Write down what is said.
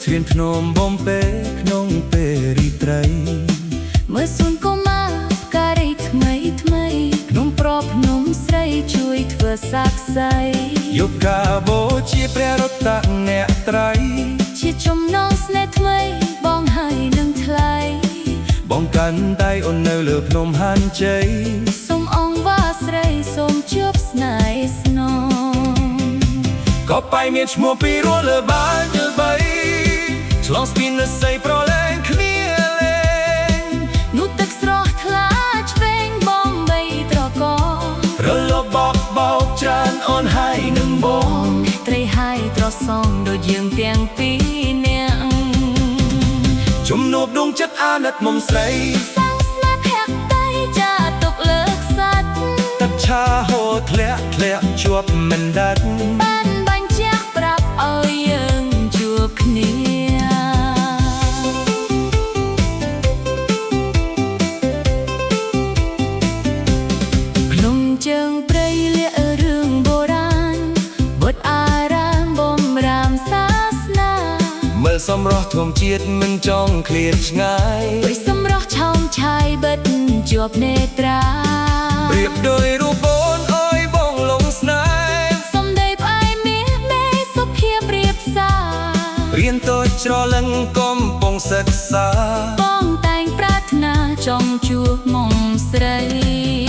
ស្រៀនភ្នំបំពេក្នុងពេលរីត្រីមើលសួនកុមារផ្ការីថ្មីថ្មីភ្នំប្រភ្នំស្រីជួយធ្វើសាក្សីយកការបូជាព្រះរតនអ្នកត្រៃជាចំណងស្នេហ៍ថ្មីបងហើយនឹងថ្លៃបងកាន់ដៃអូននៅលើភ្នំហាន់ជ័យសូមអង្វាស្រីសូមជួបស្នេហ៍ស្នងក៏បៃមានឈ្មោះពីរស់លើបានយល់បីឆ្លងស្ពាននៅស័យប្រលែងគ្នាលេងនោះទឹកស្រស់ថ្លាឆ្វេងបងបីត្រករលបបកបោកច្រើនអូនហើយនឹងបងត្រីហើយត្រសងដូចយើងទាំងពីរនាក់ជំនួបដួងចិត្តអាណិតមុំស្រីសាំងស្នេហ៍ភក្តីចាទុកលើកសាច់ទឹកឆាហូរធ្លាក់ជាប់មិនដាច់បានបាញ់ចាស់ប្រាប់ឲ្យយើងជួបគ្នាភ្នំជើងព្រៃលាក់រឿងបុរាណវត្តអារាមបំរាមសាសនាមើលសម្រស់ធម្មជាតិមិនចង់ឃ្លាតឆ្ងាយព្រៃសម្រស់ឆោមឆាយបិទជាប់នេត្រាប្រៀបដោយរូបអូនអើយបងលងស្នេហ៍សំដីផ្អែមមាសមេសុភាប្រៀបសារៀនតូចច្រឡឹងកំពុងសិក្សាបងតែងប្រាថ្នាចង់ជួបមុំស្រី